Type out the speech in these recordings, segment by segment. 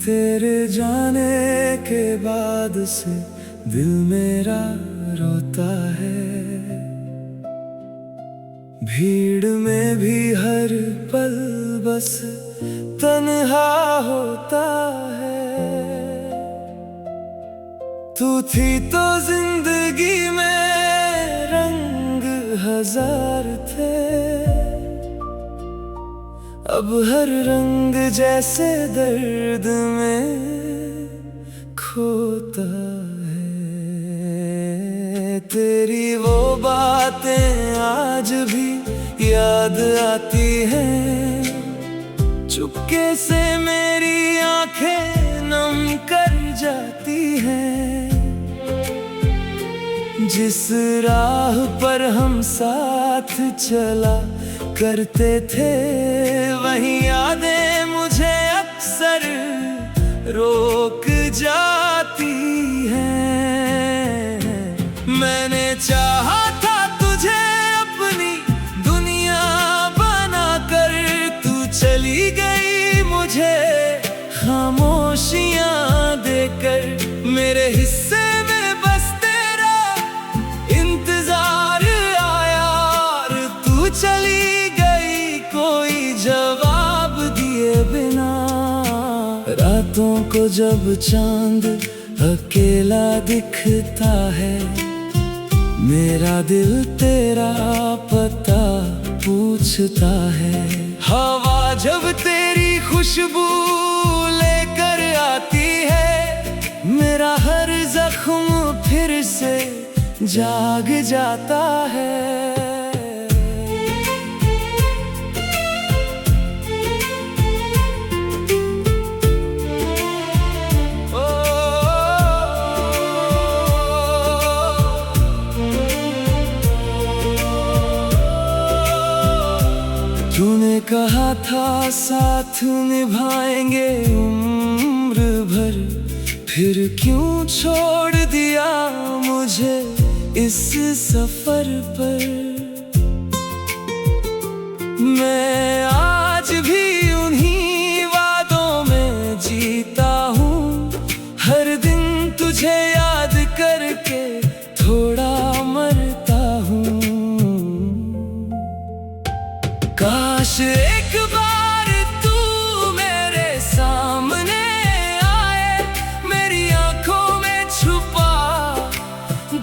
तेरे जाने के बाद से दिल मेरा रोता है। भीड़ में भी हर पल बस तन्हा होता है। तू थी तो जिंदगी में रंग हजार थे, अब हर रंग जैसे दर्द में खोता है। तेरी वो बातें आज भी याद आती हैं, चुपके से मेरी आंखें नम कर जाती हैं। जिस राह पर हम साथ चला करते थे, वही यादें मुझे अक्सर रोक जाती हैं। मैंने चाहा था तुझे अपनी दुनिया बनाकर, तू चली गई मुझे खामोशियां देकर। मेरे हिस्से में बस तेरा इंतजार आया, और तू चली जवाब दिए बिना। रातों को जब चांद अकेला दिखता है, मेरा दिल तेरा पता पूछता है। हवा जब तेरी खुशबू लेकर आती है, मेरा हर जख्म फिर से जाग जाता है। तूने कहा था साथ निभाएंगे उम्र भर, फिर क्यों छोड़ दिया मुझे इस सफर पर। मैं आज भी उन्हीं वादों में जीता हूँ, हर दिन तुझे याद करके थोड़ा मरता हूँ। काश एक बार तू मेरे सामने आए, मेरी आंखों में छुपा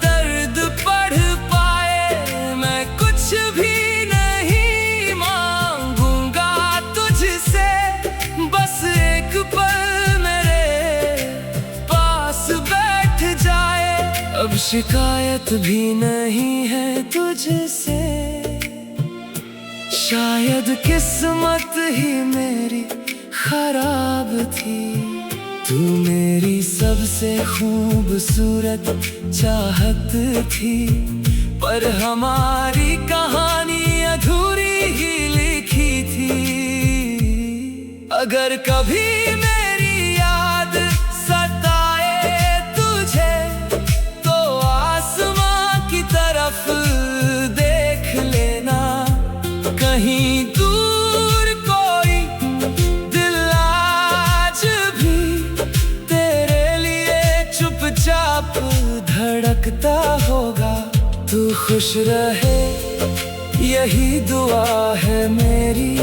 दर्द पढ़ पाए। मैं कुछ भी नहीं मांगूंगा तुझसे, बस एक पल मेरे पास बैठ जाए। अब शिकायत भी नहीं है तुझसे, शायद किस्मत ही मेरी खराब थी। तू मेरी सबसे खूबसूरत चाहत थी, पर हमारी कहानी अधूरी ही लिखी थी। अगर कभी मेरी याद सताए तुझे, तो आसमां की तरफ देख लेना। कहीं दूर कोई दिल आज भी तेरे लिए चुपचाप धड़कता होगा। तू खुश रहे यही दुआ है मेरी,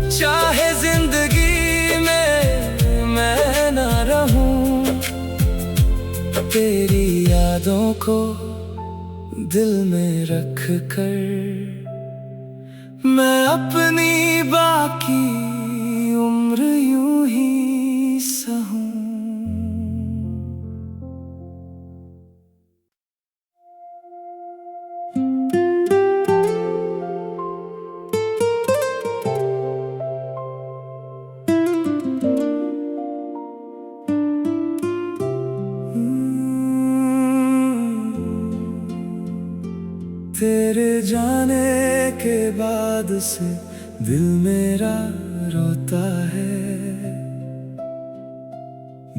चाहे जिंदगी में मैं ना रहूं। तेरी यादों को दिल में रख कर मैं अपनी बाकी उम्र यूं ही सहूं। तेरे जाने के बाद से दिल मेरा रोता है।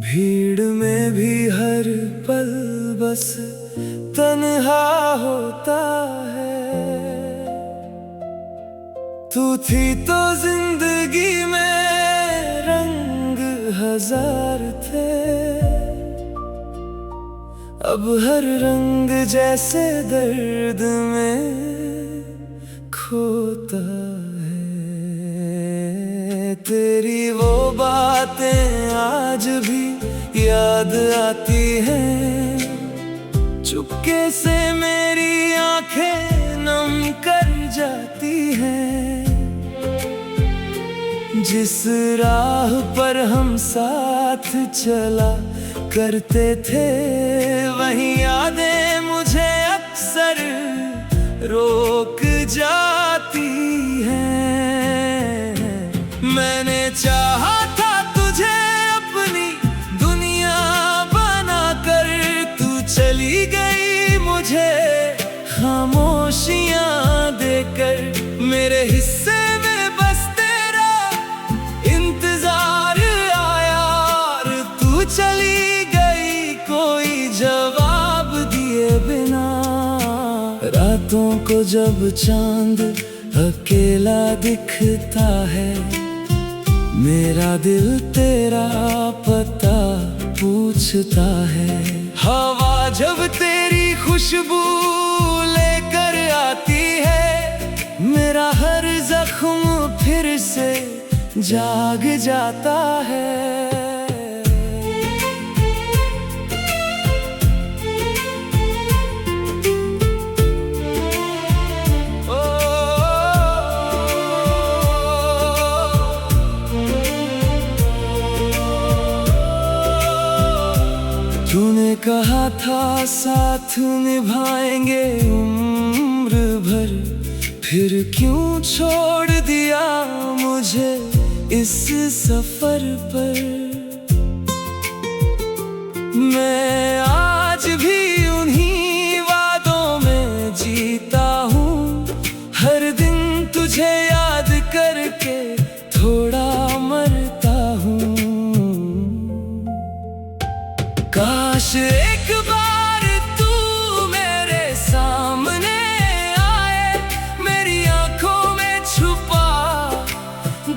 भीड़ में भी हर पल बस तन्हा होता है। तू थी तो जिंदगी में रंग हजार थे, अब हर रंग जैसे दर्द में खोता है। तेरी वो बातें आज भी याद आती हैं, चुपके से मेरी आंखें नम कर जाती हैं। जिस राह पर हम साथ चला करते थे, वही यादें मुझे अक्सर रोक जाती हैं। मैंने चाहा था तुझे अपनी दुनिया बनाकर, तू चली गई मुझे खामोशियां देकर। मेरे हिस्से में बस तेरा इंतजार आया, और तू चली गई कोई जवाब दिए बिना। रातों को जब चांद अकेला दिखता है, मेरा दिल तेरा पता पूछता है। हवा जब तेरी खुशबू लेकर आती है, मेरा हर जख्म फिर से जाग जाता है। तूने कहा था साथ निभाएंगे उम्र भर, फिर क्यों छोड़ दिया मुझे इस सफर पर। मैं आज भी उन्हीं वादों में जीता हूँ, हर दिन तुझे याद करके थोड़ा मरता हूँ। काश एक बार तू मेरे सामने आए, मेरी आंखों में छुपा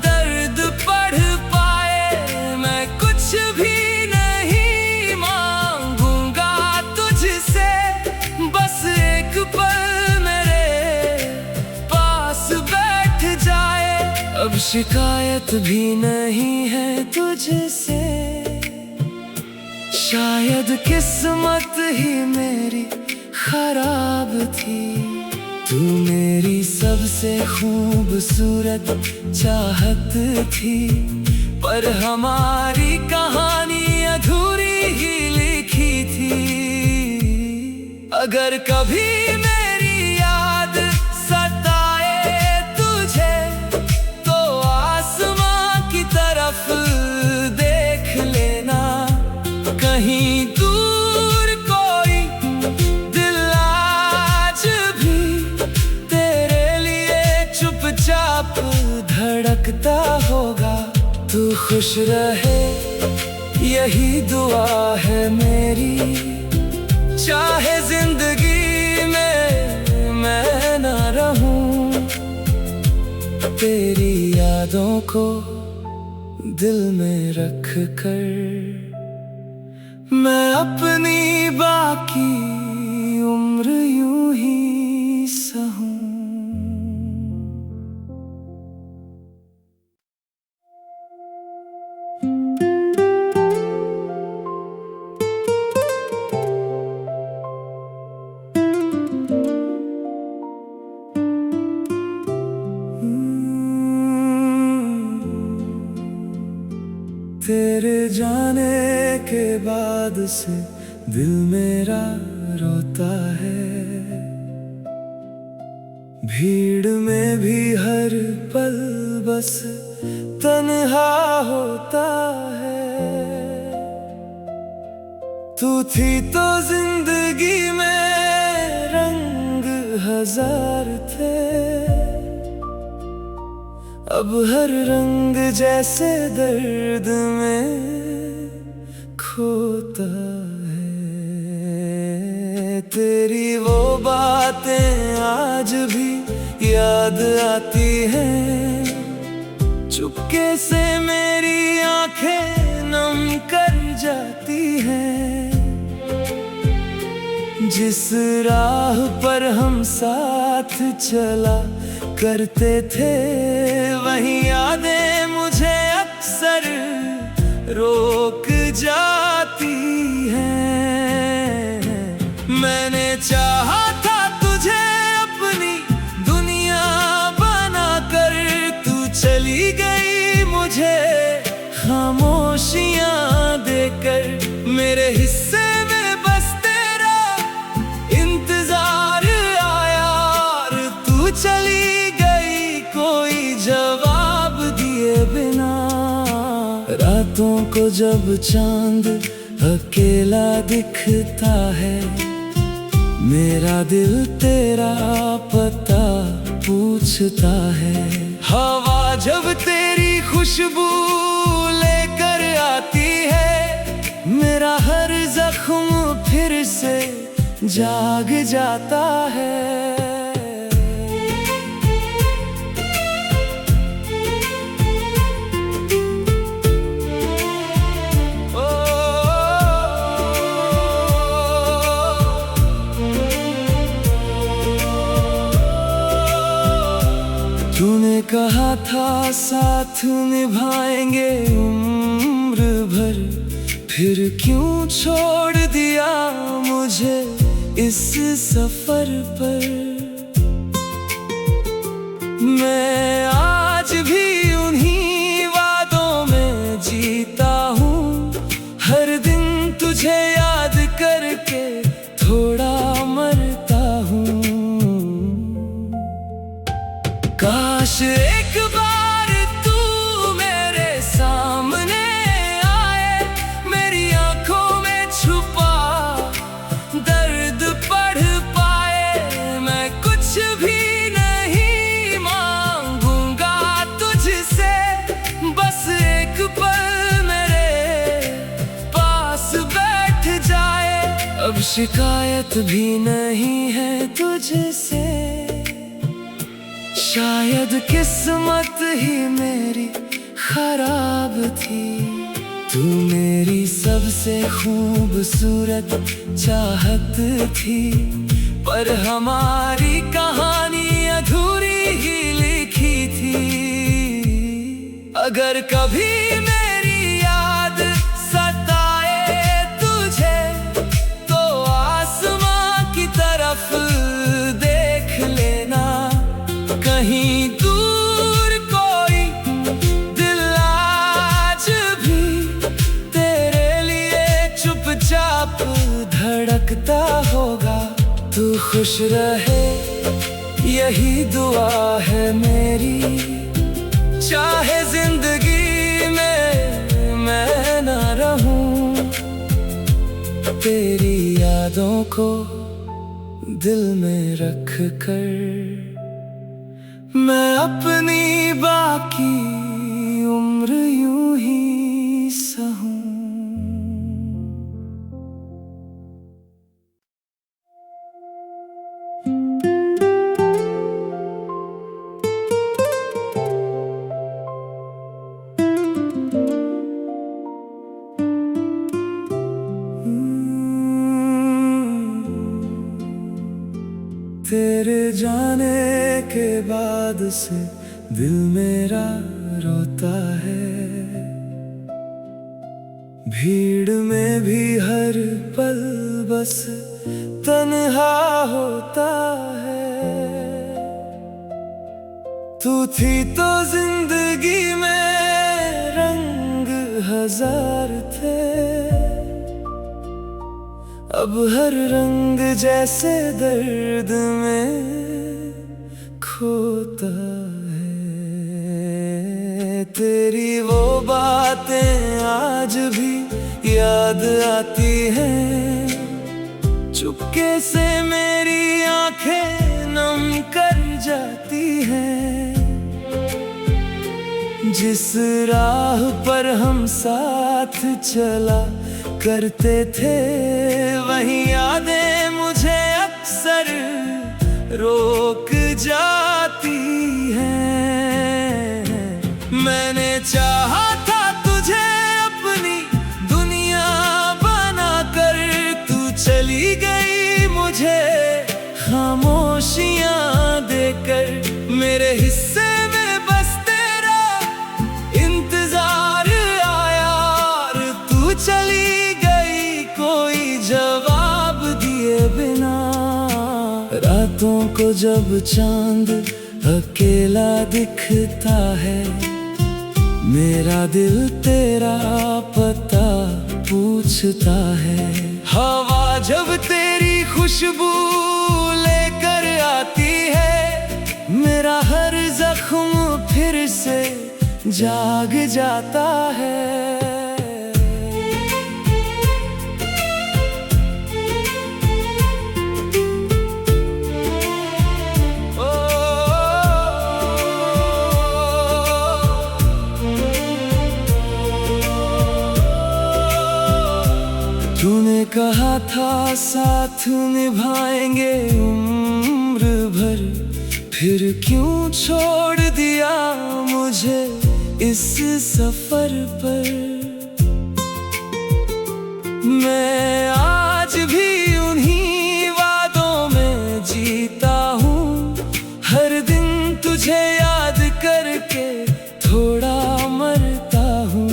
दर्द पढ़ पाए। मैं कुछ भी नहीं मांगूंगा तुझसे, बस एक पल मेरे पास बैठ जाए। अब शिकायत भी नहीं है तुझसे, शायद किस्मत ही मेरी खराब थी। तू मेरी सबसे खूबसूरत चाहत थी, पर हमारी कहानी अधूरी ही लिखी थी। अगर कभी मेरी याद सताए तुझे, तो आसमां की तरफ देख लेना। कहीं दूर कोई दिल आज भी तेरे लिए चुपचाप धड़कता होगा। तू खुश रहे यही दुआ है मेरी, चाहे जिंदगी में मैं ना रहूं। तेरी यादों को दिल में रख कर मैं अपनी बाकी उम्र यूं ही सहूं। तेरे जाने के बाद से दिल मेरा रोता है, भीड़ में भी हर पल बस तन्हा होता है। तू थी तो जिंदगी में रंग हजार थे, अब हर रंग जैसे दर्द में खोता है। तेरी वो बातें आज भी याद आती हैं, चुपके से मेरी आंखें नम कर जाती हैं। जिस राह पर हम साथ चला करते थे, वही यादें मुझे अक्सर रोक जाती हैं। मैंने चाहा था तुझे अपनी दुनिया बनाकर, तू चली गई मुझे खामोशियां देकर। मेरे हिस्से में बस तेरा इंतजार आया, और तू चली गई कोई जवाब दिए बिना। रातों को जब चांद अकेला दिखता है, मेरा दिल तेरा पता पूछता है। हवा जब तेरी खुशबू लेकर आती है, मेरा हर जख्म फिर से जाग जाता है। तूने कहा था साथ निभाएंगे उम्र भर, फिर क्यों छोड़ दिया मुझे इस सफर पर। मैं आज भी उन्हीं वादों में जीता हूँ, हर दिन तुझे याद करके थोड़ा मरता हूँ। काश एक बार तू मेरे सामने आए, मेरी आंखों में छुपा दर्द पढ़ पाए। मैं कुछ भी नहीं मांगूंगा तुझसे, बस एक पल मेरे पास बैठ जाए। अब शिकायत भी नहीं है तुझसे, शायद किस्मत ही मेरी खराब थी। तू मेरी सबसे खूबसूरत चाहत थी, पर हमारी कहानी अधूरी ही लिखी थी। अगर कभी मेरी याद सताए तुझे, तो आसमां की तरफ देख लेना। कहीं दूर कोई दिल आज भी तेरे लिए चुपचाप धड़कता होगा। तू खुश रहे यही दुआ है मेरी, चाहे जिंदगी में मैं ना रहूं। तेरी यादों को दिल में रख कर मैं अपनी बाकी उम्र यूं ही सहूं। तेरे जाने के बाद से दिल मेरा रोता है, भीड़ में भी हर पल बस तन्हा होता है। तू थी तो जिंदगी में रंग हजार थे, अब हर रंग जैसे दर्द में खोता है। तेरी वो बातें आज भी याद आती हैं, चुपके से मेरी आंखें नम कर जाती हैं। जिस राह पर हम साथ चला करते थे, वही यादें मुझे अक्सर रोक जाती हैं। मैंने चाहा था तुझे अपनी चली गई मुझे खामोशियां देकर। मेरे हिस्से में बस तेरा इंतजार आया और तू चली गई कोई जवाब दिए बिना। रातों को जब चांद अकेला दिखता है, मेरा दिल तेरा पता पूछता है। हवा जब तेरी खुशबू लेकर आती है, मेरा हर जख्म फिर से जाग जाता है। तूने कहा था साथ निभाएंगे उम्र भर, फिर क्यों छोड़ दिया मुझे इस सफर पर। मैं आज भी उन्हीं वादों में जीता हूँ, हर दिन तुझे याद करके थोड़ा मरता हूँ।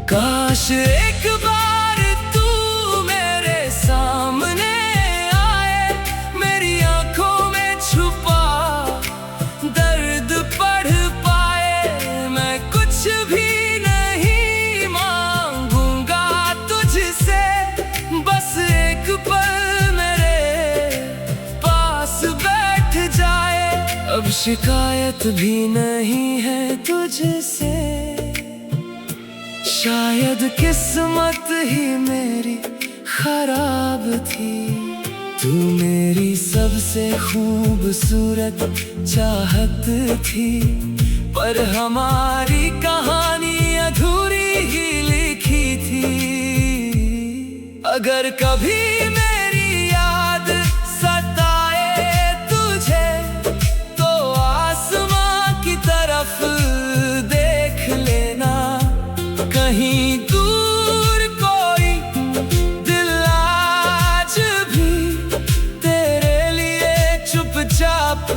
काश एक बार तू मेरे सामने आए, मेरी आंखों में छुपा दर्द पढ़ पाए। मैं कुछ भी नहीं मांगूंगा तुझसे, बस एक पल मेरे पास बैठ जाए। अब शिकायत भी नहीं है तुझसे, शायद किस्मत ही मेरी खराब थी। तू मेरी सबसे खूबसूरत चाहत थी, पर हमारी कहानी अधूरी ही लिखी थी। अगर कभी मेरी याद सताए तुझे, तो आसमां की तरफ देख लेना। कहीं दूर कोई दिल आज भी तेरे लिए चुपचाप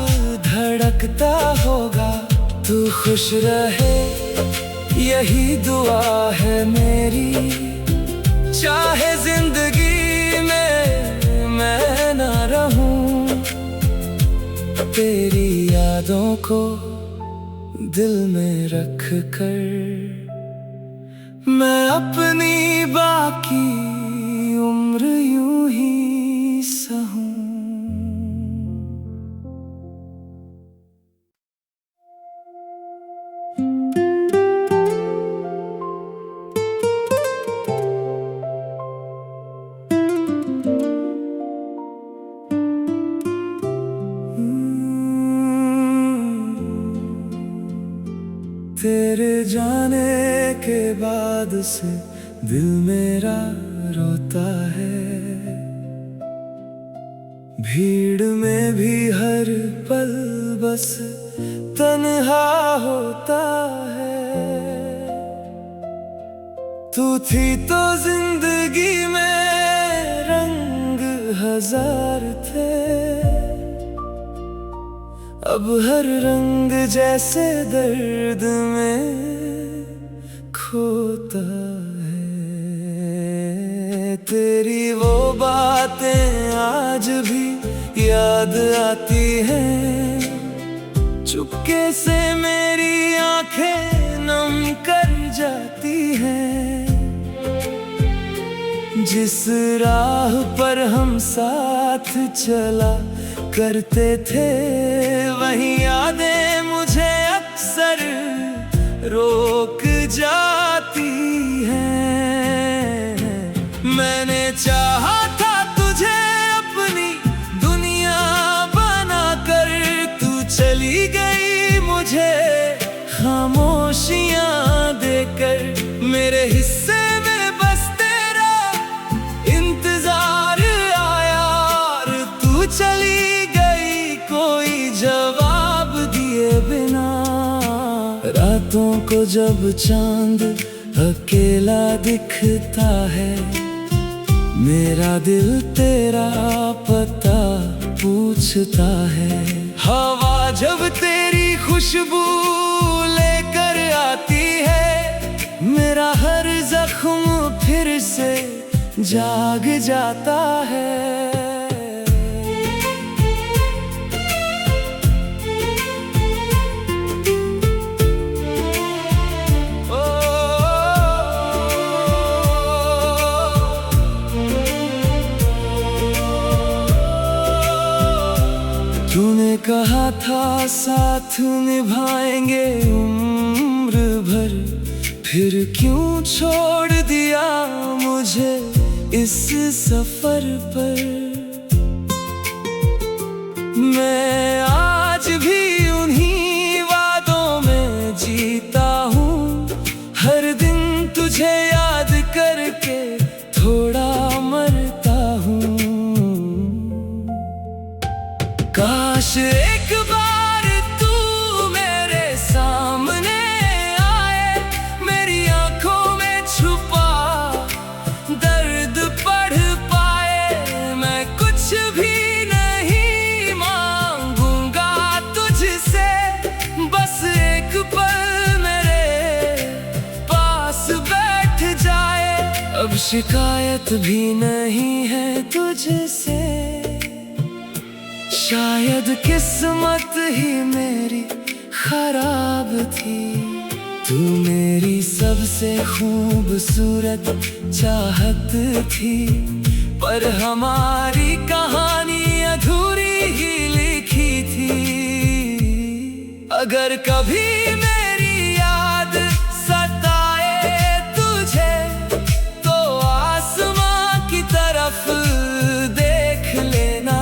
धड़कता होगा। तू खुश रहे यही दुआ है मेरी, चाहे जिंदगी में मैं ना रहूं। तेरी यादों को दिल में रख कर मैं अपनी बाकी उम्र यूं ही सहूं। तेरे जाने के बाद से दिल मेरा रोता है, भीड़ में भी हर पल बस तन्हा होता है। तू थी तो जिंदगी में रंग हजार थे, अब हर रंग जैसे दर्द में खोता है। तेरी वो बातें आज भी याद आती हैं, चुपके से मेरी आंखें नम कर जाती हैं। जिस राह पर हम साथ चला करते थे, वही यादें मुझे अक्सर रोक जाती हैं। मैंने चाहा था तुझे अपनी दुनिया बनाकर, तू चली गई मुझे खामोशियां देकर। मेरे हिस्से में बस तेरा इंतजार आया और तू चली गई कोई जवाब दिए बिना। रातों को जब चांद अकेला दिखता है, मेरा दिल तेरा पता पूछता है। हवा जब तेरी खुशबू लेकर आती है, मेरा हर जख्म फिर से जाग जाता है। तूने कहा था साथ निभाएंगे उम्र भर, फिर क्यों छोड़ दिया मुझे इस सफर पर। मैं आज भी उन्हीं वादों में जीता हूँ, हर दिन तुझे याद करके थोड़ा मरता हूँ। काश एक बार तू मेरे सामने आए, मेरी आंखों में छुपा दर्द पढ़ पाए। मैं कुछ भी नहीं मांगूंगा तुझसे, बस एक पल मेरे पास बैठ जाए। अब शिकायत भी नहीं है तुझसे, शायद किस्मत ही मेरी खराब थी। तू मेरी सबसे खूबसूरत चाहत थी, पर हमारी कहानी अधूरी ही लिखी थी। अगर कभी मेरी याद सताए तुझे, तो आसमां की तरफ देख लेना।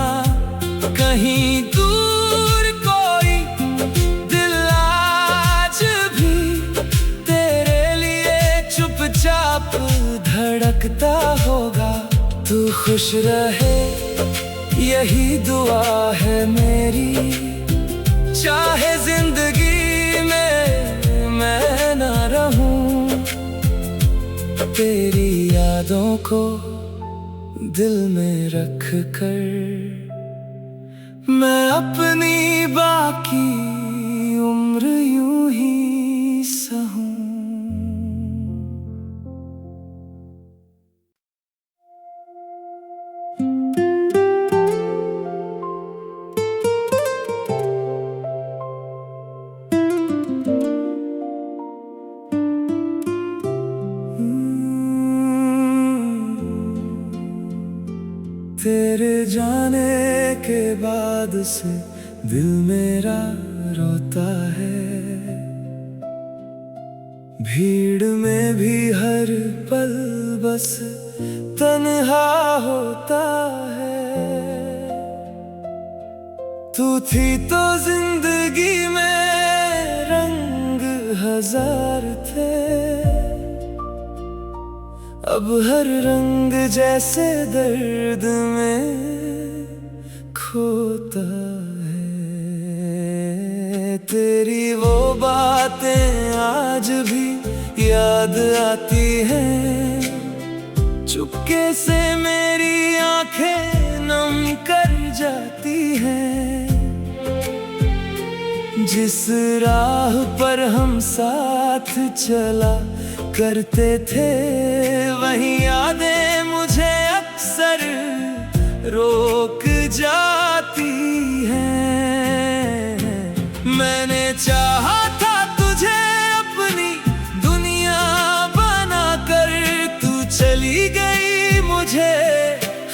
कहीं दूर कोई दिल आज भी तेरे लिए चुपचाप धड़कता होगा। तू खुश रहे यही दुआ है मेरी, चाहे जिंदगी में मैं ना रहूं। तेरी यादों को दिल में रख कर मैं अपनी बाकी उम्र यूं ही सहूं। तेरे जाने के बाद से दिल मेरा रोता है, भीड़ में भी हर पल बस तन्हा होता है। तू थी तो जिंदगी में रंग हजार थे, अब हर रंग जैसे दर्द में खोता है। तेरी वो बातें आज भी याद आती हैं, चुपके से मेरी आंखें नम कर जाती हैं। जिस राह पर हम साथ चला करते थे, वही यादें मुझे अक्सर रोक जाती हैं। मैंने चाहा था तुझे अपनी दुनिया बनाकर, तू चली गई मुझे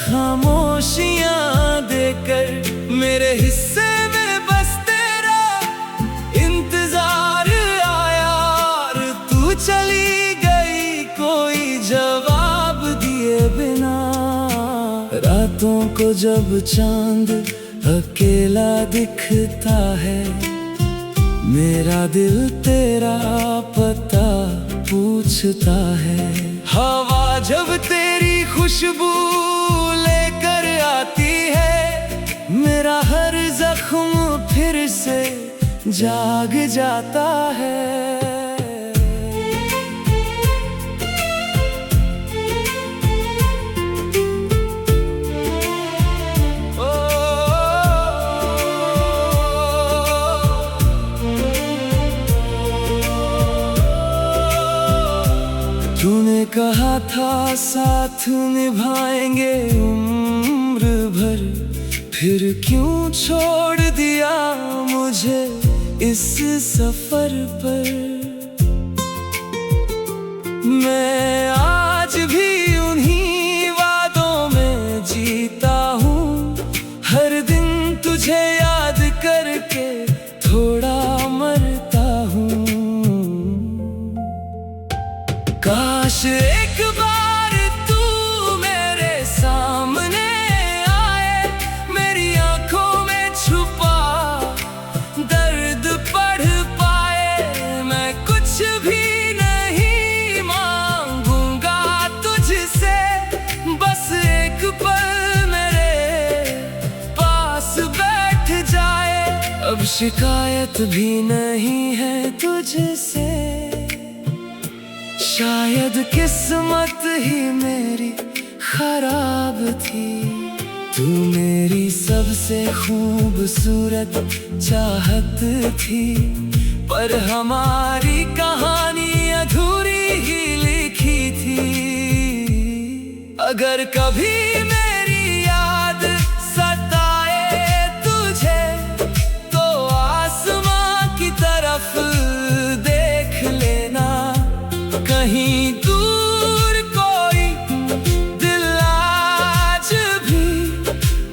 खामोशियां देकर। मेरे हिस्से में बस तेरा इंतजार आया, और तू चली कोई जवाब दिए बिना। रातों को जब चांद अकेला दिखता है, मेरा दिल तेरा पता पूछता है। हवा जब तेरी खुशबू लेकर आती है, मेरा हर जख्म फिर से जाग जाता है। कहा था साथ निभाएंगे उम्र भर, फिर क्यों छोड़ दिया मुझे इस सफर पर। मैं आज भी उन्हीं वादों में जीता हूँ, हर दिन तुझे याद करके थोड़ा मरता हूँ। काश एक बार तू मेरे सामने आए, मेरी आंखों में छुपा दर्द पढ़ पाए। मैं कुछ भी नहीं मांगूंगा तुझसे, बस एक पल मेरे पास बैठ जाए। अब शिकायत भी नहीं है तुझसे, शायद किस्मत ही मेरी खराब थी। तू मेरी सबसे खूबसूरत चाहत थी, पर हमारी कहानी अधूरी ही लिखी थी। अगर कभी मेरी याद सताए तुझे, तो आसमां की तरफ देख लेना। कहीं दूर कोई दिल आज भी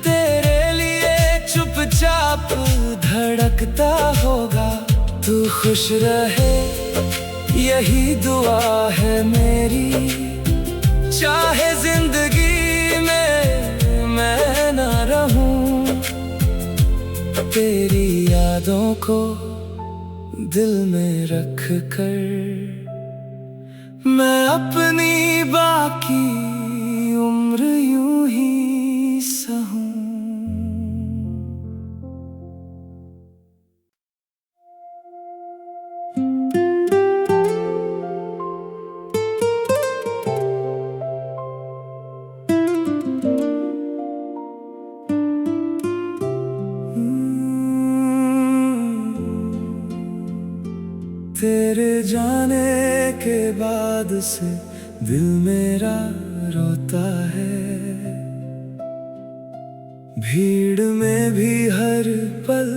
तेरे लिए चुपचाप धड़कता होगा। तू खुश रहे यही दुआ है मेरी, चाहे जिंदगी में मैं ना रहूं। तेरी यादों को दिल में रख कर मैं अपनी बाकी उम्र यूं ही सहूं। तेरे जाने के बाद से दिल मेरा रोता है, भीड़ में भी हर पल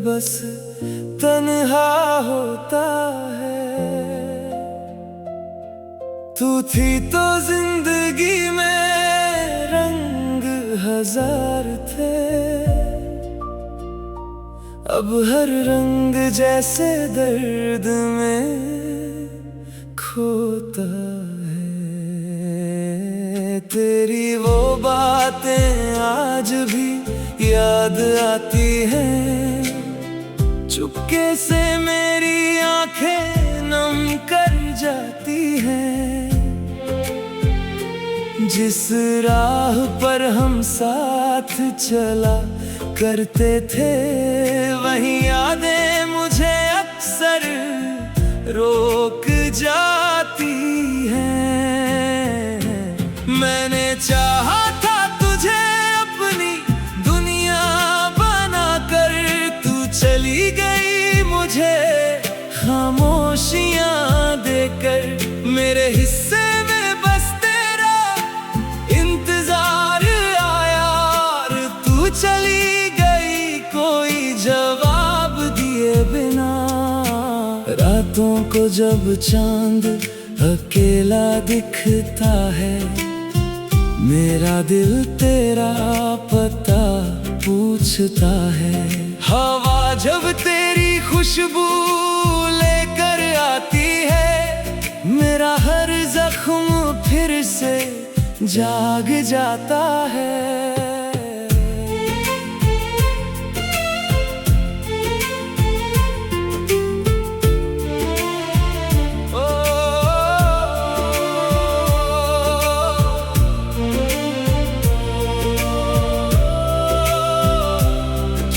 बस तन्हा होता है। तू थी तो जिंदगी में रंग हजार थे, अब हर रंग जैसे दर्द में खोता है। तेरी वो बातें आज भी याद आती हैं, चुपके से मेरी आंखें नम कर जाती हैं। जिस राह पर हम साथ चला करते थे, वही यादें मुझे अक्सर रोक जाती हैं। मैंने चाहा था तुझे अपनी दुनिया बनाकर, तू चली गई मुझे खामोशियां देकर। मेरे हिस्से में बस तेरा इंतजार आया, और तू चली जवाब दिए बिना। रातों को जब चांद अकेला दिखता है, मेरा दिल तेरा पता पूछता है। हवा जब तेरी खुशबू लेकर आती है, मेरा हर जख्म फिर से जाग जाता है।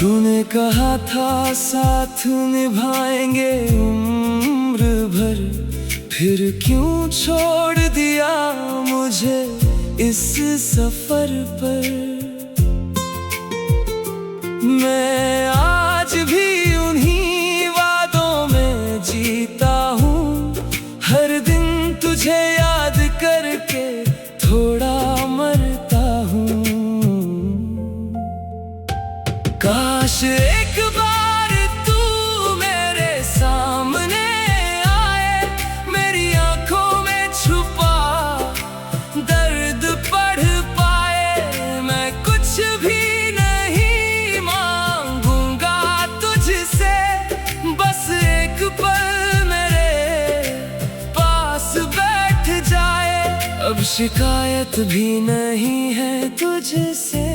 तूने कहा था साथ निभाएंगे उम्र भर, फिर क्यों छोड़ दिया मुझे इस सफर पर। मैं आज भी उन्हीं वादों में जीता हूँ, हर दिन तुझे याद कर अब शिकायत भी नहीं है तुझसे,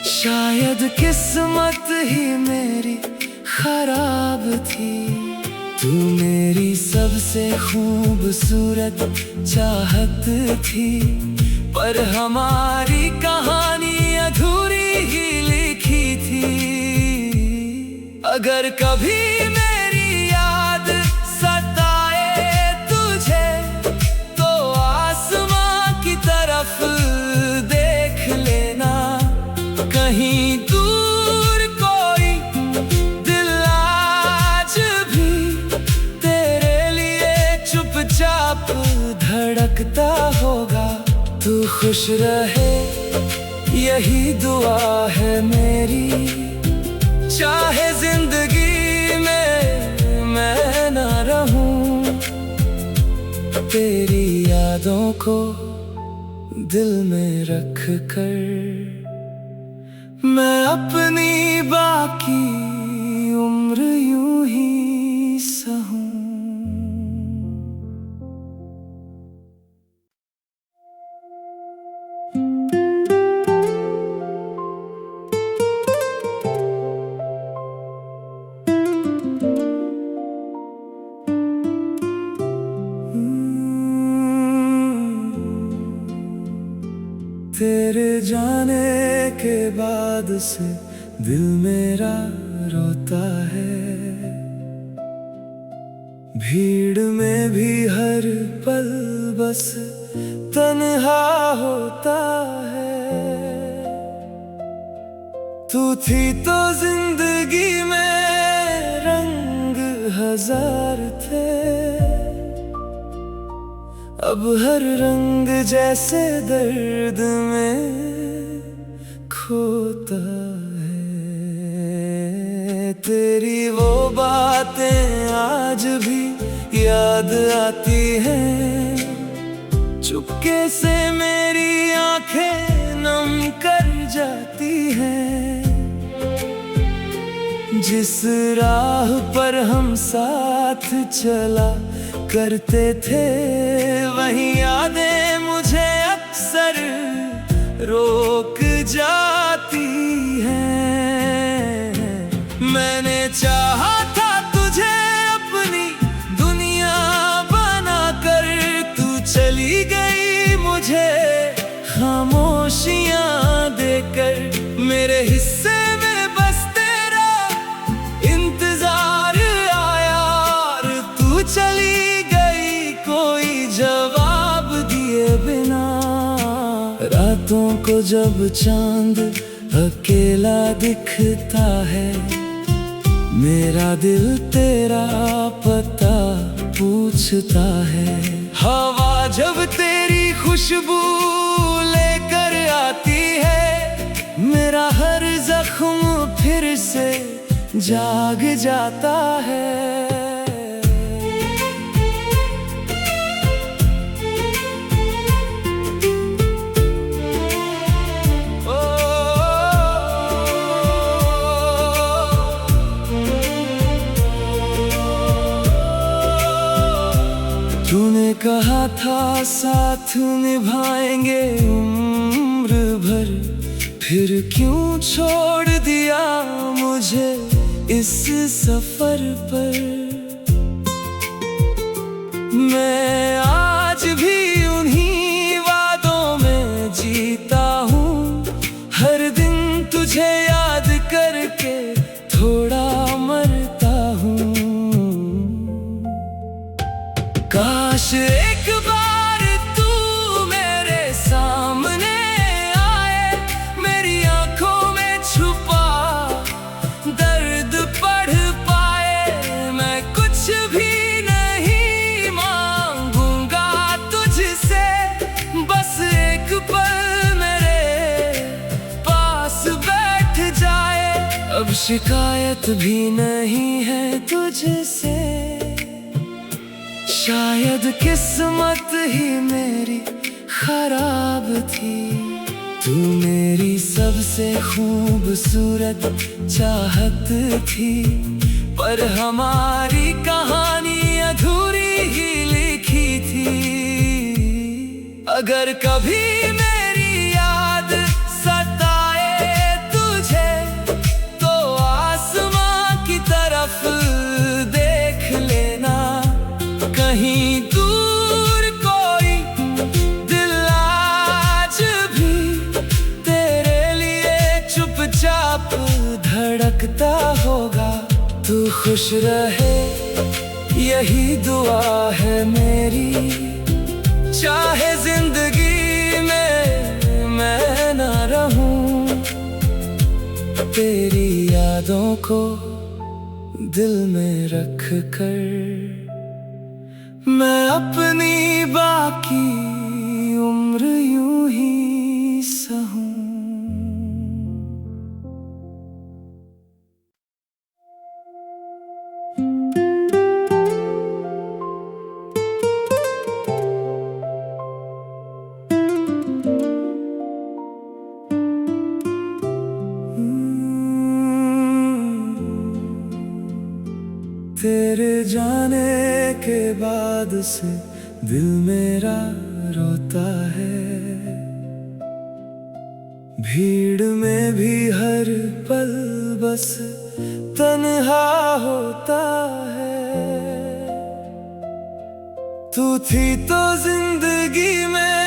शायद किस्मत ही मेरी खराब थी। तू मेरी सबसे खूबसूरत चाहत थी, पर हमारी कहानी अधूरी ही लिखी थी। अगर कभी मेरी याद सताए तुझे, तो आसमां की तरफ देख लेना। कहीं दूर कोई दिल आज भी तेरे लिए चुपचाप धड़कता होगा। तू खुश रहे यही दुआ है मेरी, चाहे जिंदगी में मैं ना रहूं। तेरी यादों को दिल में रख कर मैं अपनी बाकी उम्र यूं ही सहूं। तेरे जाने के बाद से दिल मेरा रोता है, भीड़ में भी हर पल बस तन्हा होता है। तू थी तो जिंदगी में रंग हजार थे, अब हर रंग जैसे दर्द में खोता है। तेरी वो बातें आज भी याद आती हैं, चुपके से मेरी आंखें नम कर जाती हैं। जिस राह पर हम साथ चला करते थे, वही यादें मुझे अक्सर रोक जाती हैं। मैंने चाहा था तुझे अपनी दुनिया बनाकर, तू चली गई मुझे खामोशियां देकर। मेरे हिस्से में बस तेरा इंतजार आया, और तू चली जवाब दिए बिना। रातों को जब चांद अकेला दिखता है, मेरा दिल तेरा पता पूछता है। हवा जब तेरी खुशबू लेकर आती है, मेरा हर जख्म फिर से जाग जाता है। तूने कहा था साथ निभाएंगे उम्र भर, फिर क्यों छोड़ दिया मुझे इस सफर पर। मैं आज भी उन्हीं वादों में जीता हूँ, हर दिन तुझे याद करके थोड़ा मरता हूँ। काश एक बार तू मेरे सामने आए, मेरी आंखों में छुपा दर्द पढ़ पाए। मैं कुछ भी नहीं मांगूंगा तुझसे, बस एक पल मेरे पास बैठ जाए। अब शिकायत भी नहीं है तुझसे, शायद किस्मत ही मेरी खराब थी। तू मेरी सबसे खूबसूरत चाहत थी, पर हमारी कहानी अधूरी ही लिखी थी। अगर कभी मेरी याद सताए तुझे तो आसमां की तरफ देख लेना, कहीं दूर कोई दिल आज भी तेरे लिए चुपचाप धड़कता होगा। तू खुश रहे यही दुआ है मेरी, चाहे जिंदगी में मैं ना रहूं, तेरी यादों को दिल में रख कर मैं अपनी बाकी उम्र यूं ही सहूं। तेरे जाने के बाद से दिल मेरा रोता है, भीड़ में भी हर पल बस तन्हा होता है। तू थी तो जिंदगी में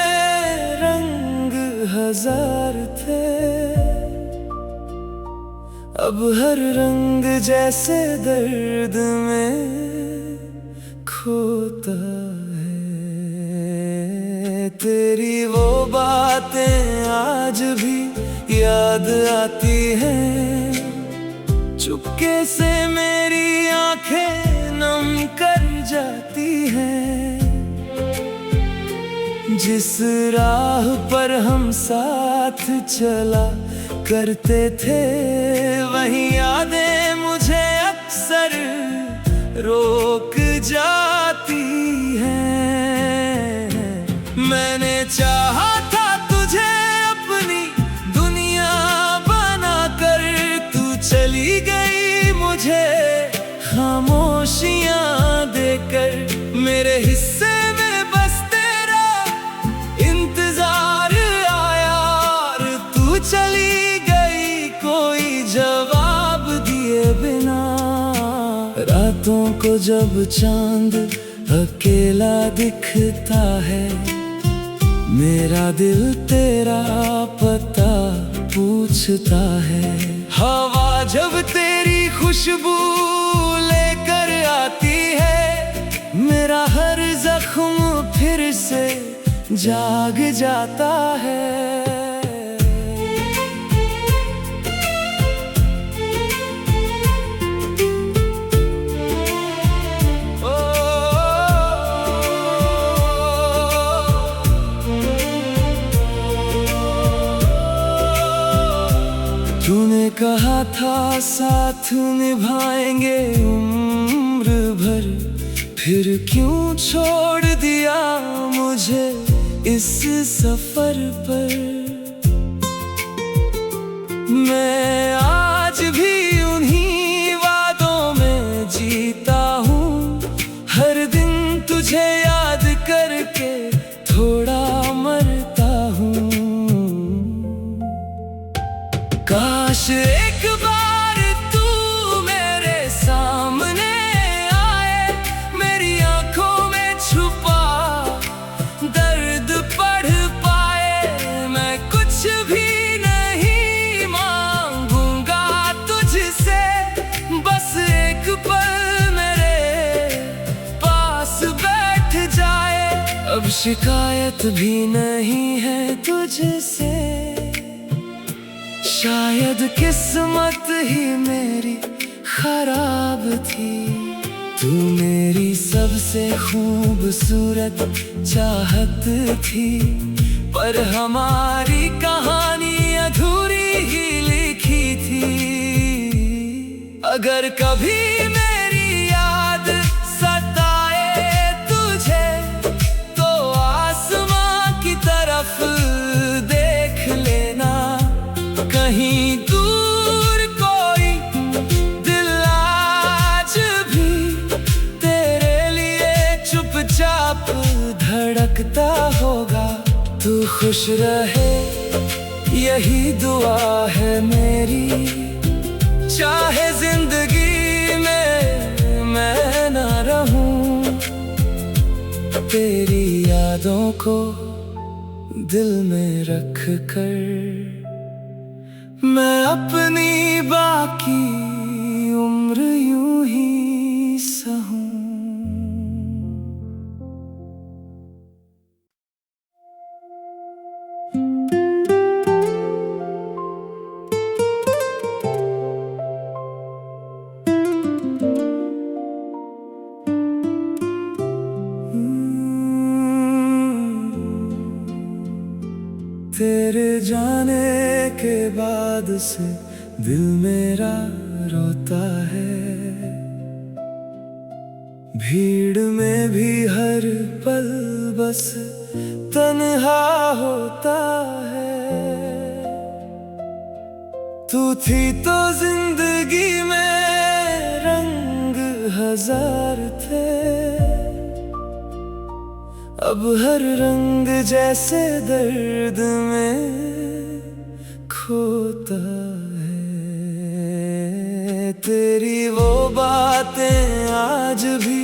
रंग हजार थे, अब हर रंग जैसे दर्द में खोता है। तेरी वो बातें आज भी याद आती हैं, चुपके से मेरी आंखें नम कर जाती हैं। जिस राह पर हम साथ चला करते थे वही यादें मुझे अक्सर रोक जाती हैं। मैंने चाहा था तुझे अपनी दुनिया बनाकर, तू चली गई मुझे खामोशियां देकर। मेरे हिस्से में बस तेरा इंतजार आया और तू चली जवाब दिए बिना। रातों को जब चांद अकेला दिखता है, मेरा दिल तेरा पता पूछता है। हवा जब तेरी खुशबू लेकर आती है, मेरा हर जख्म फिर से जाग जाता है। तूने कहा था साथ निभाएंगे उम्र भर, फिर क्यों छोड़ दिया मुझे इस सफर पर। मैं आज भी उन्हीं वादों में जीता हूँ, हर दिन तुझे याद करके थोड़ा मरता हूँ। काश एक बार तू मेरे सामने आए, मेरी आंखों में छुपा दर्द पढ़ पाए। मैं कुछ भी नहीं मांगूंगा तुझसे, बस एक पल मेरे पास बैठ जाए। अब शिकायत भी नहीं है तुझसे, शायद किस्मत ही मेरी खराब थी। तू मेरी सबसे खूबसूरत चाहत थी, पर हमारी कहानी अधूरी ही लिखी थी। अगर कभी मेरी याद सताए तुझे तो आसमां की तरफ देख लेना, कहीं दूर कोई दिल आज भी तेरे लिए चुपचाप धड़कता होगा। तू खुश रहे यही दुआ है मेरी। चाहे जिंदगी में मैं ना रहूं, तेरी यादों को दिल में रख कर मैं अपनी बाकी उम्र यूं ही सहूं। तेरे जाने के बाद से दिल मेरा रोता है, भीड़ में भी हर पल बस तन्हा होता है। तू थी तो जिंदगी में रंग हजार थे, अब हर रंग जैसे दर्द में खोता है। तेरी वो बातें आज भी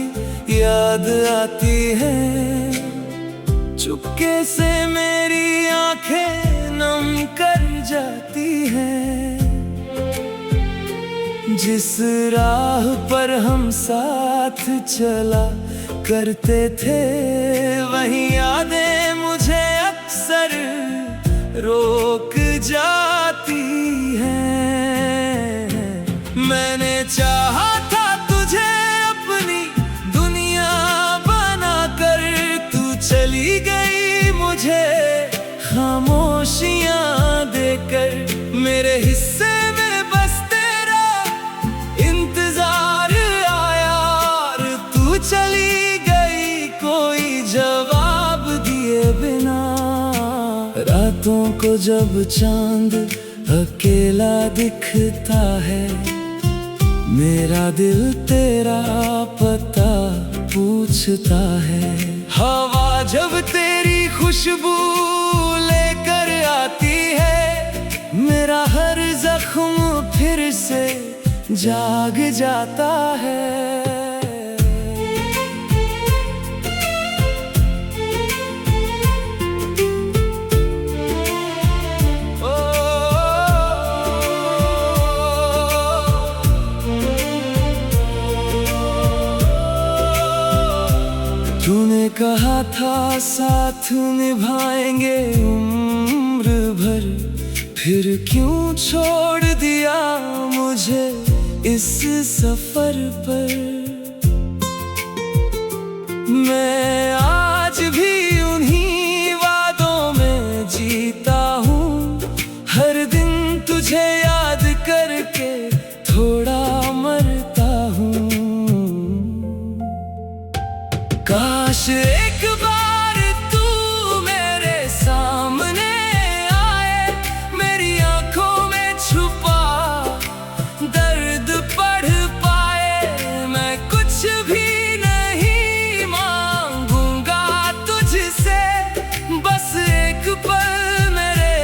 याद आती हैं, चुपके से मेरी आंखें नम कर जाती हैं। जिस राह पर हम साथ चला करते थे, वही यादें मुझे अक्सर रोक जाती हैं। मैंने चाहा था तुझे अपनी दुनिया बनाकर, तू चली गई मुझे खामोशियां देकर। मेरे हिस्से में बस तेरा इंतजार आया, और तू चली जवाब दिए बिना। रातों को जब चांद अकेला दिखता है, मेरा दिल तेरा पता पूछता है। हवा जब तेरी खुशबू लेकर आती है, मेरा हर जख्म फिर से जाग जाता है। तूने कहा था साथ निभाएंगे उम्र भर, फिर क्यों छोड़ दिया मुझे इस सफर पर। मैं आज भी उन्हीं वादों में जीता हूँ, हर दिन तुझे याद करके थोड़ा मरता हूँ। काश एक बार तू मेरे सामने आए, मेरी आंखों में छुपा दर्द पढ़ पाए। मैं कुछ भी नहीं मांगूंगा तुझसे, बस एक पल मेरे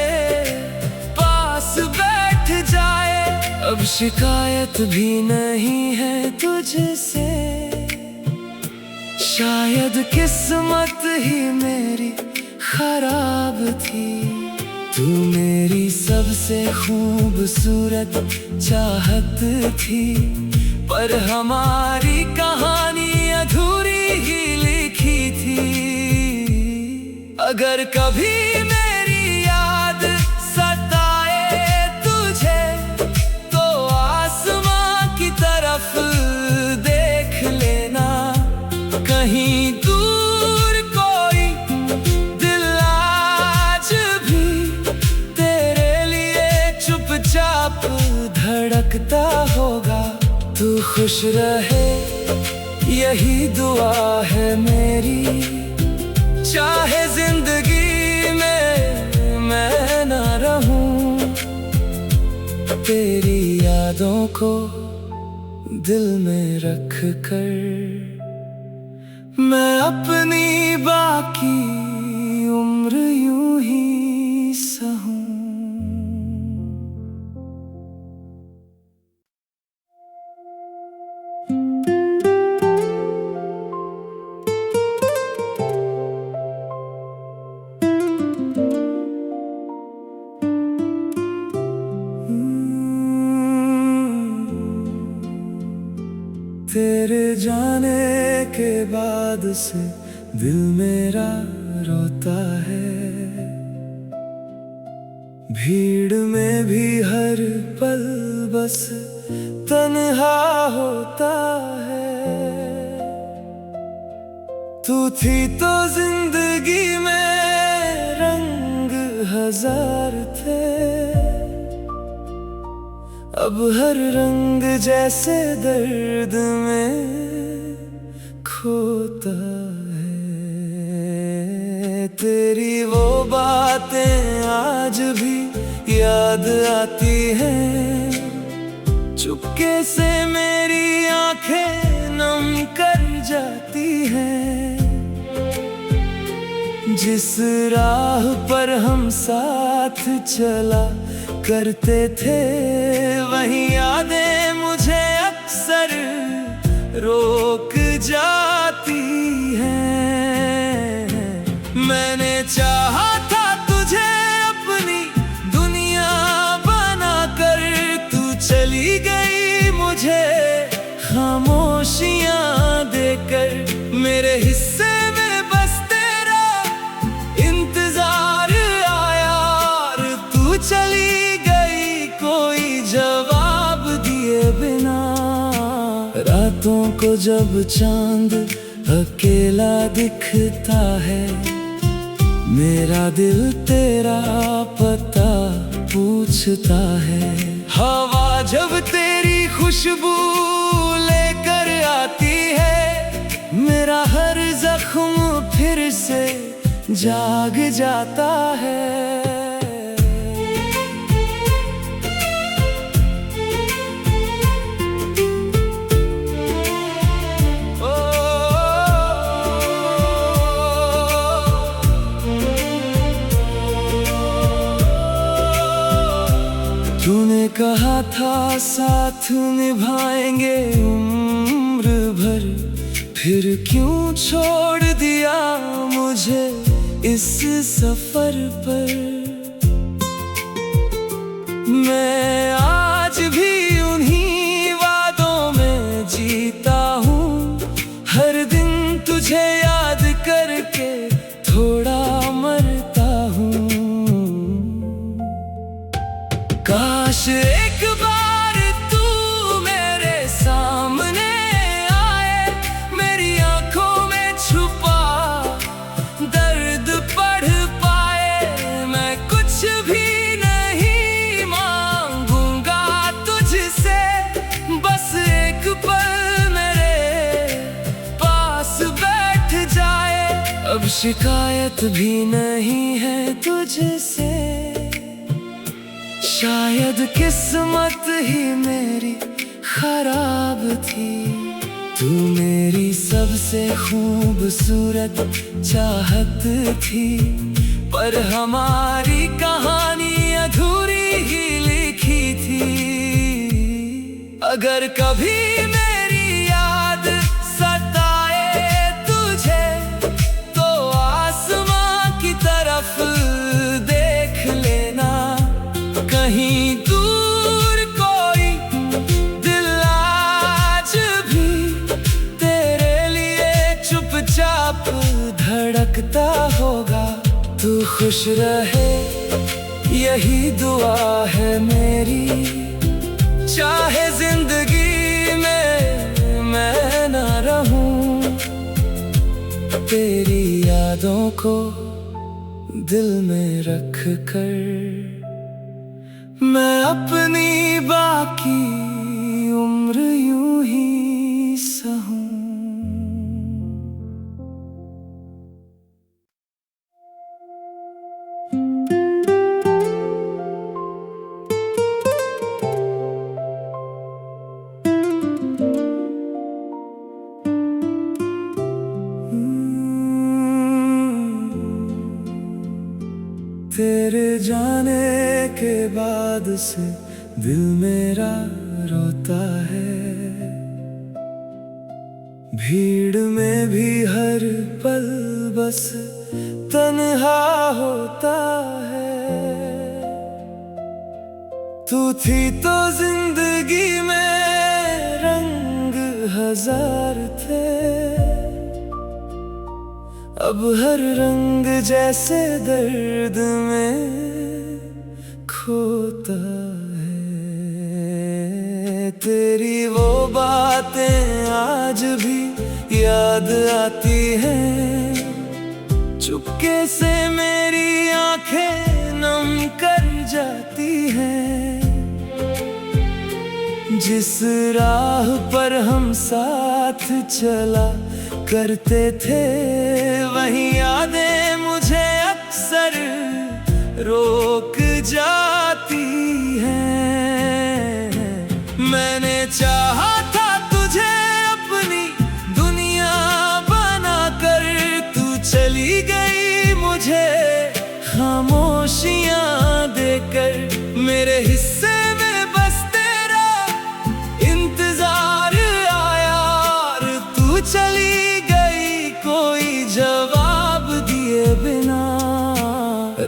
पास बैठ जाए। अब शिकायत भी नहीं है तुझसे, शायद किस्मत ही मेरी खराब थी। तू मेरी सबसे खूबसूरत चाहत थी, पर हमारी कहानी अधूरी ही लिखी थी। अगर कभी मेरी याद सताए तुझे, तो आसमां की तरफ देख लेना। कहीं दूर कोई दिल आज भी तेरे लिए चुपचाप धड़कता होगा। तू खुश रहे यही दुआ है मेरी। चाहे जिंदगी में मैं ना रहूं, तेरी यादों को दिल में रख कर मैं अपनी बाकी उम्र यूं के बाद से दिल मेरा रोता है। भीड़ में भी हर पल बस तन्हा होता है। तू थी तो जिंदगी में रंग हजार थे, अब हर रंग जैसे दर्द में खोता है। तेरी वो बातें आज भी याद आती हैं, चुपके से मेरी आंखें नम कर जाती हैं। जिस राह पर हम साथ चला करते थे, वही यादें मुझे अक्सर रोक जाती हैं। मैंने चाहा था तुझे अपनी दुनिया बनाकर, तू चली गई मुझे खामोशियां देकर। मेरे हिस्से में बस तेरा इंतजार आया, और तू चली गई कोई जवाब दिए बिना। रातों को जब चांद अकेला दिखता है, मेरा दिल तेरा पता पूछता है। हवा जब तेरी खुशबू लेकर आती है, मेरा हर जख्म फिर से जाग जाता है। तूने कहा था साथ निभाएंगे उम्र भर, फिर क्यों छोड़ दिया मुझे इस सफर पर। मैं आज भी उन्हीं वादों में जीता हूँ, हर दिन तुझे याद करके थोड़ा मरता हूँ। काश एक बार तू मेरे सामने आए, मेरी आंखों में छुपा दर्द पढ़ पाए। मैं कुछ भी नहीं मांगूंगा तुझसे, बस एक पल मेरे पास बैठ जाए। अब शिकायत भी नहीं है तुझसे, शायद किस्मत ही मेरी खराब थी। तू मेरी सबसे खूबसूरत चाहत थी, पर हमारी कहानी अधूरी ही लिखी थी। अगर कभी मेरी याद सताए तुझे, तो आसमां की तरफ देख लेना। कहीं दूर कोई दिल आज भी तेरे लिए चुपचाप धड़कता होगा। तू खुश रहे यही दुआ है मेरी, चाहे जिंदगी में मैं ना रहूं। तेरी यादों को दिल में रख कर मैं अपनी बाकी उम्र यूं ही सहूं। तेरे जाने के बाद से दिल मेरा रोता है। भीड़ में भी हर पल बस तन्हा होता है। तू थी तो जिंदगी में रंग हजार थे, अब हर रंग जैसे दर्द में खोता है। तेरी वो बातें आज भी याद आती हैं, चुपके से मेरी आंखें नम कर जाती हैं। जिस राह पर हम साथ चला करते थे, वही यादें मुझे अक्सर रोक जाती हैं। मैंने चाहा था तुझे अपनी दुनिया बनाकर, तू चली गई मुझे खामोशियां देकर। मेरे हिस्से में बस तेरा इंतजार आया, और तू चली गई कोई जवाब दिए बिना।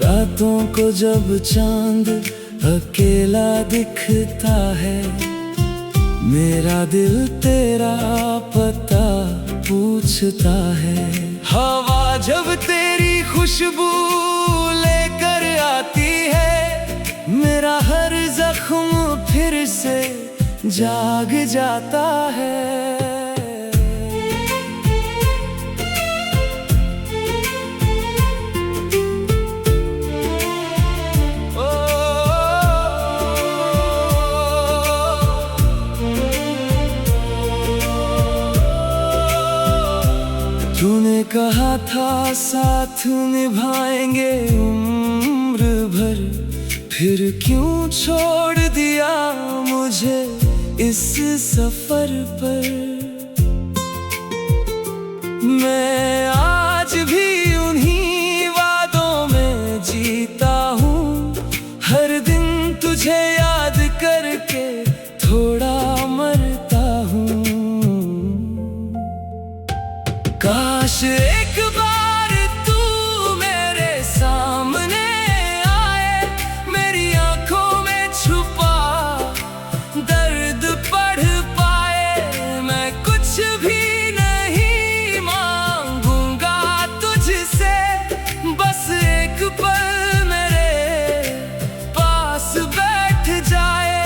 रातों को जब चांद अकेला दिखता है, मेरा दिल तेरा पता पूछता है। हवा जब तेरी खुशबू लेकर आती है, मेरा हर जख्म फिर से जाग जाता है। तूने कहा था साथ निभाएंगे उम्र भर, फिर क्यों छोड़ दिया मुझे इस सफर पर। मैं आज भी उन्हीं वादों में जीता हूँ, हर दिन तुझे याद करके थोड़ा मरता हूँ। काश एक बार तू मेरे सामने आए, मेरी आंखों में छुपा दर्द पढ़ पाए। मैं कुछ भी नहीं मांगूंगा तुझसे, बस एक पल मेरे पास बैठ जाए।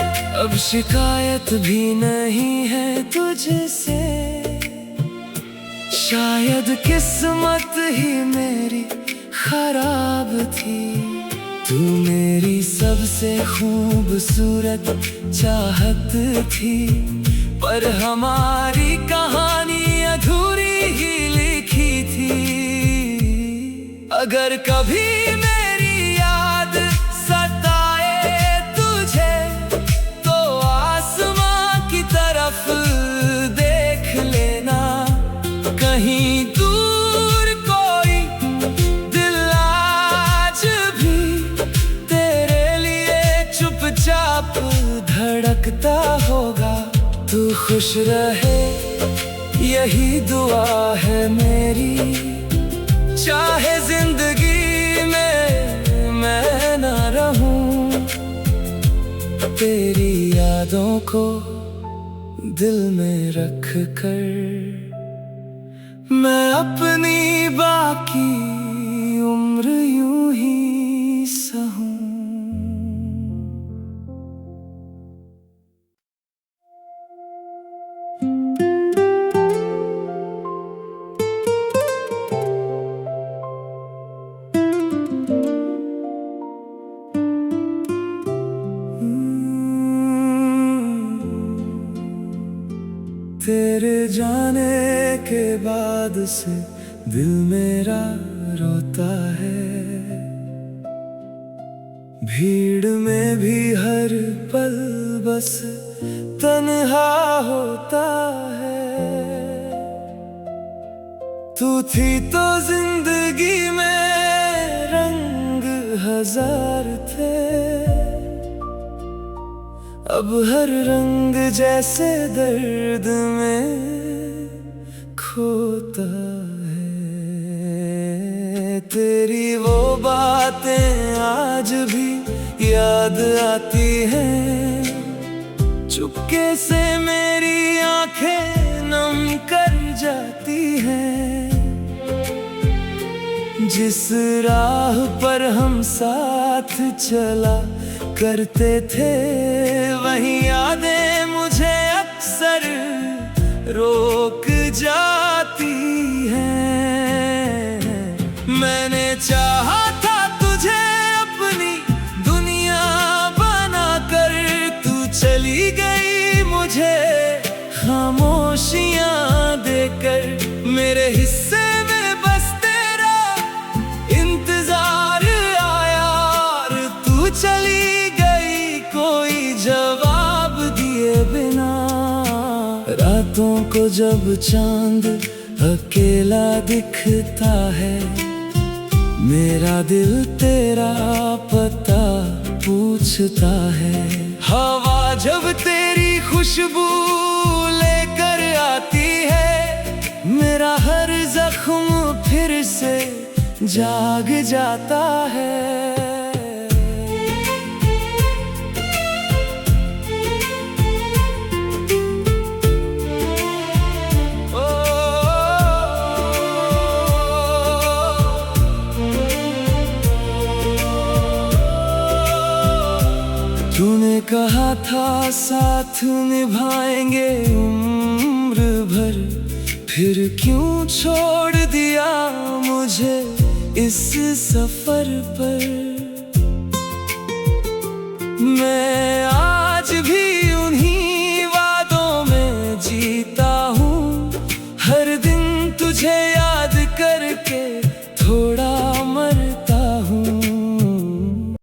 अब शिकायत भी नहीं है तुझसे, शायद किस्मत ही मेरी खराब थी। तू मेरी सबसे खूबसूरत चाहत थी, पर हमारी कहानी अधूरी ही लिखी थी। अगर कभी मेरी याद सताए तुझे, तो आसमां की तरफ देख लेना। कहीं दूर कोई दिल आज भी तेरे लिए चुपचाप धड़कता होगा। तू खुश रहे यही दुआ है मेरी, चाहे जिंदगी में मैं ना रहूं। तेरी यादों को दिल में रख कर मैं अपनी बाकी उम्र यूं ही सहूं। तेरे जाने के बाद से दिल मेरा रोता है, भीड़ में भी हर पल बस तन्हा होता है। तू थी तो जिंदगी में रंग हजार थे, अब हर रंग जैसे दर्द में खोता है। तेरी वो बातें आज भी याद आती हैं, चुपके से मेरी आंखें नम कर जाती हैं। जिस राह पर हम साथ चला करते थे, वही यादें मुझे अक्सर रोक जाती हैं। मैंने चाहा था तुझे अपनी दुनिया बनाकर, तू चली गई मुझे खामोशियां देकर। मेरे हिस्से में बस तेरा इंतजार आया, और तू चली गई कोई जवाब दिए बिना। रातों को जब चांद अकेला दिखता है, मेरा दिल तेरा पता पूछता है। हवा जब तेरी खुशबू लेकर आती है, मेरा हर जख्म फिर से जाग जाता है। तूने कहा था साथ निभाएंगे उम्र भर, फिर क्यों छोड़ दिया मुझे इस सफर पर। मैं